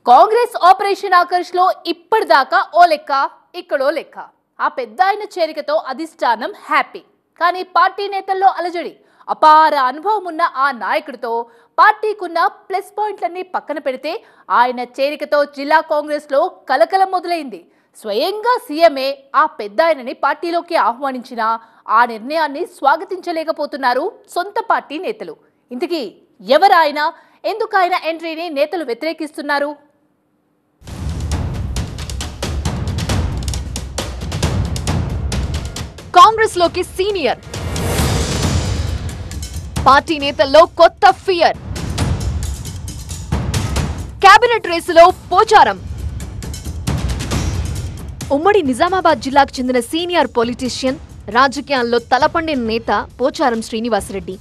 Congress operation Akarsh లో ఇప్పటిదాకా ఓ లెక్క ఇక్కడో లెక్క. ఆ పెద్దాయన చేరికతో అధిష్టానం హ్యాపీ. కానీ పార్టీ నేతల్లో అలజడి. అపార అనుభవం ఉన్న ఆ నాయకుడితో పార్టీకున్న ప్లస్ పాయింట్లన్నీ పక్కన పెడితే ఆయన చేరికతో జిల్లా కాంగ్రెస్ లో కలకలం మొదలైంది. స్వయంగా సీఎంఏ ఆ పెద్దాయనని పార్టీలోకి ఆహ్వానించినా ఆ నిర్ణయాన్ని స్వాగతించలేకపోతున్నారు సొంత పార్టీ నేతలు. ఇంతకీ ఎవరాయన, ఎందుకు ఆయన ఎంట్రీని నేతలు వ్యతిరేకిస్తున్నారు? కాంగ్రెస్ లోకి సీనియర్, పార్టీ నేతల్లో కొత్త ఫియర్, కేబినెట్ రేసులో పోచారం. ఉమ్మడి నిజామాబాద్ జిల్లాకు చెందిన సీనియర్ పొలిటీషియన్, రాజకీయాల్లో తలపండిన నేత పోచారం శ్రీనివాసరెడ్డి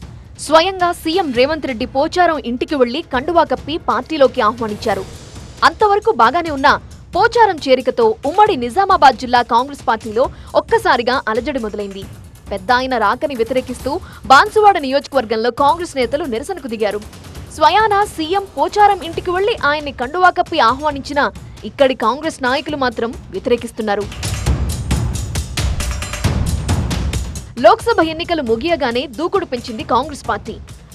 స్వయంగా సీఎం రేవంత్ రెడ్డి పోచారం ఇంటికి వెళ్లి కండువా కప్పి పార్టీలోకి ఆహ్వానించారు. అంతవరకు బాగానే ఉన్న పోచారం చేరికతో ఉమ్మడి నిజామాబాద్ జిల్లా కాంగ్రెస్ పార్టీలో ఒక్కసారిగా అలజడి మొదలైంది. పెద్దాయన రాకని వ్యతిరేకిస్తూ బాన్సువాడ నియోజకవర్గంలో కాంగ్రెస్ నేతలు నిరసనకు దిగారు. స్వయాన సీఎం పోచారం ఇంటికి వెళ్లి ఆయన్ని కండువా కప్పి ఆహ్వానించిన ఇక్కడి కాంగ్రెస్ నాయకులు మాత్రం వ్యతిరేకిస్తున్నారు. లోక్సభ ఎన్నికలు ముగియగానే దూకుడు పెంచింది కాంగ్రెస్ పార్టీ.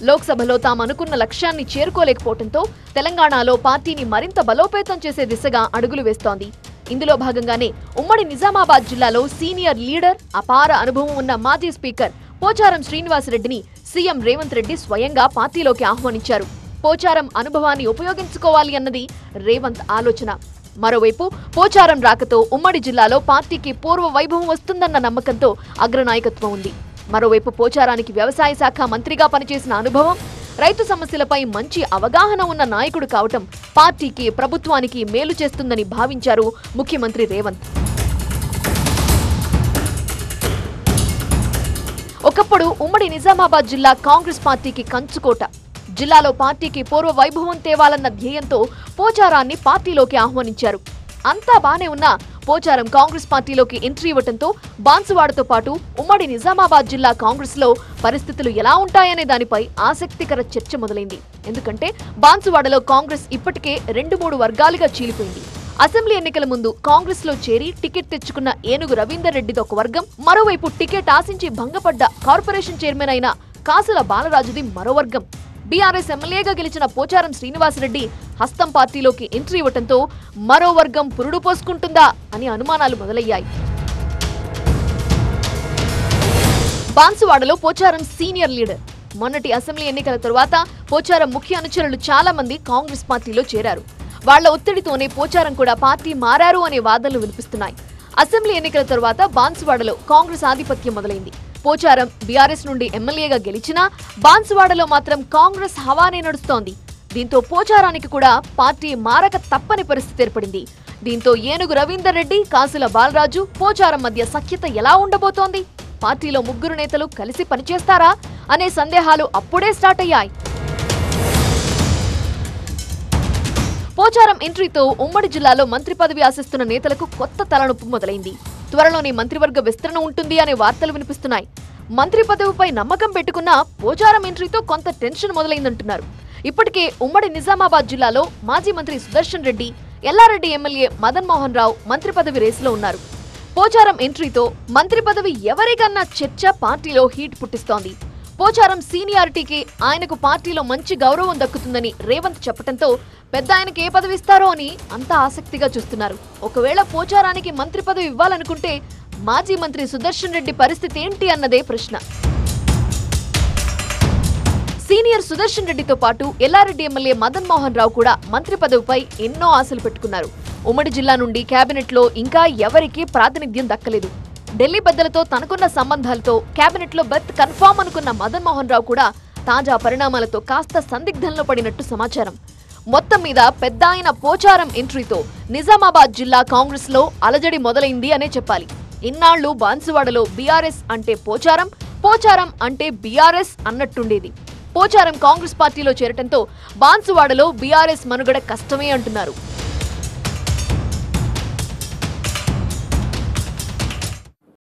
లోక్సభలో తామనుకున్న లక్ష్యాన్ని చేరుకోలేకపోవడంతో తెలంగాణలో పార్టీని మరింత బలోపేతం చేసే దిశగా అడుగులు వేస్తోంది. ఇందులో భాగంగానే ఉమ్మడి నిజామాబాద్ జిల్లాలో సీనియర్ లీడర్, అపార అనుభవం ఉన్న మాజీ స్పీకర్ పోచారం శ్రీనివాసరెడ్డిని సీఎం రేవంత్ రెడ్డి స్వయంగా పార్టీలోకి ఆహ్వానించారు. పోచారం అనుభవాన్ని ఉపయోగించుకోవాలి అన్నది రేవంత్ ఆలోచన. మరోవైపు పోచారం రాకతో ఉమ్మడి జిల్లాలో పార్టీకి పూర్వ వైభవం వస్తుందన్న నమ్మకంతో అగ్రనాయకత్వం ఉంది. మరోవైపు పోచారానికి వ్యవసాయ శాఖ మంత్రిగా పనిచేసిన అనుభవం, రైతు సమస్యలపై మంచి అవగాహన ఉన్న నాయకుడు కావటం పార్టీకి, ప్రభుత్వానికి మేలు చేస్తుందని భావించారు ముఖ్యమంత్రి రేవంత్. ఒకప్పుడు ఉమ్మడి నిజామాబాద్ జిల్లా కాంగ్రెస్ పార్టీకి కంచుకోట. జిల్లాలో పార్టీకి పూర్వ వైభవం తేవాలన్న ధ్యేయంతో పోచారాన్ని పార్టీలోకి ఆహ్వానించారు. అంతా బానే ఉన్నా పోచారం కాంగ్రెస్ పార్టీలోకి ఎంట్రీ ఇవ్వడంతో బాన్సువాడతో పాటు ఉమ్మడి నిజామాబాద్ జిల్లా కాంగ్రెస్ లో పరిస్థితులు ఎలా ఉంటాయనే దానిపై ఆసక్తికర చర్చ మొదలైంది. ఎందుకంటే బాన్సువాడలో కాంగ్రెస్ ఇప్పటికే 2-3 వర్గాలుగా చీలిపోయింది. అసెంబ్లీ ఎన్నికల ముందు కాంగ్రెస్ లో చేరి టికెట్ తెచ్చుకున్న ఏనుగు రవీందర్ రెడ్డిది ఒక వర్గం, మరోవైపు టికెట్ ఆశించి భంగపడ్డ కార్పొరేషన్ చైర్మన్ అయిన కాసుల బాలరాజుది మరో వర్గం. బీఆర్ఎస్ ఎమ్మెల్యేగా గెలిచిన పోచారం శ్రీనివాసరెడ్డి హస్తం పార్టీలోకి ఎంట్రీ ఇవ్వడంతో మరో వర్గం పురుడు పోసుకుంటుందా అని అనుమానాలు మొదలయ్యాయి. బాన్సువాడలో పోచారం సీనియర్ లీడర్. మొన్నటి అసెంబ్లీ ఎన్నికల తరువాత పోచారం ముఖ్య అనుచరులు చాలా మంది కాంగ్రెస్ పార్టీలో చేరారు. వాళ్ల ఒత్తిడితోనే పోచారం కూడా పార్టీ మారారు అనే వాదనలు వినిపిస్తున్నాయి. అసెంబ్లీ ఎన్నికల తరువాత బాన్సువాడలో కాంగ్రెస్ ఆధిపత్యం మొదలైంది. పోచారం బీఆర్ఎస్ నుండి ఎమ్మెల్యేగా గెలిచినా బాన్సువాడలో మాత్రం కాంగ్రెస్ హవానే నడుస్తోంది. దీంతో పోచారానికి కూడా పార్టీ మారక తప్పని పరిస్థితి ఏర్పడింది. దీంతో ఏనుగు రవీందర్ రెడ్డి, కాసుల బాలరాజు, పోచారం మధ్య సఖ్యత ఎలా ఉండబోతోంది? పార్టీలో ముగ్గురు నేతలు కలిసి పనిచేస్తారా అనే సందేహాలు అప్పుడే స్టార్ట్ అయ్యాయి. పోచారం ఎంట్రీతో ఉమ్మడి జిల్లాలో మంత్రి పదవి ఆశిస్తున్న నేతలకు కొత్త తలనొప్పి మొదలైంది. త్వరలోనే మంత్రివర్గ విస్తరణ ఉంటుంది అనే వార్తలు వినిపిస్తున్నాయి. మంత్రి పదవిపై నమ్మకం పెట్టుకున్న పోచారం ఎంట్రీతో కొంత టెన్షన్ మొదలైందంటున్నారు. ఇప్పటికే ఉమ్మడి నిజామాబాద్ జిల్లాలో మాజీ మంత్రి సుదర్శన్ రెడ్డి, ఎల్లారెడ్డి ఎమ్మెల్యే మదన్ మోహన్ రావు మంత్రి పదవి రేసులో ఉన్నారు. పోచారం ఎంట్రీతో మంత్రి పదవి ఎవరికన్నా చర్చ పార్టీలో హీట్ పుట్టిస్తోంది. పోచారం సీనియారిటీకి ఆయనకు పార్టీలో మంచి గౌరవం దక్కుతుందని రేవంత్ చెప్పడంతో పెద్ద ఆయనకి ఏ పదవి ఇస్తారో అని అంతా ఆసక్తిగా చూస్తున్నారు. ఒకవేళ పోచారానికి మంత్రి పదవి ఇవ్వాలనుకుంటే మాజీ మంత్రి సుదర్శన్ రెడ్డి పరిస్థితి ఏంటి అన్నదే ప్రశ్న. సీనియర్ సుదర్శన్ రెడ్డితో పాటు ఎల్లారెడ్డి ఎమ్మెల్యే మదన్ మోహన్ రావు కూడా మంత్రి పదవిపై ఎన్నో ఆశలు పెట్టుకున్నారు. ఉమ్మడి జిల్లా నుండి కేబినెట్ లో ఇంకా ఎవరికీ ప్రాతినిధ్యం దక్కలేదు. ఢిల్లీ పెద్దలతో తనకున్న సంబంధాలతో కేబినెట్ లో బెర్త్ కన్ఫర్మ్ అనుకున్న మదన్ మోహన్ రావు కూడా తాజా పరిణామాలతో కాస్త సందిగ్ధంలో పడినట్టు సమాచారం. మొత్తం మీద పెద్దాయన పోచారం ఎంట్రీతో నిజామాబాద్ జిల్లా కాంగ్రెస్ లో అలజడి మొదలైంది అనే చెప్పాలి. ఇన్నాళ్లు బాన్సువాడలో బీఆర్ఎస్ అంటే పోచారం, పోచారం అంటే బీఆర్ఎస్ అన్నట్టుండేది. పోచారం కాంగ్రెస్ పార్టీలో చేరటంతో బాన్సువాడలో బీఆర్ఎస్ మనుగడ కష్టమే అంటున్నారు.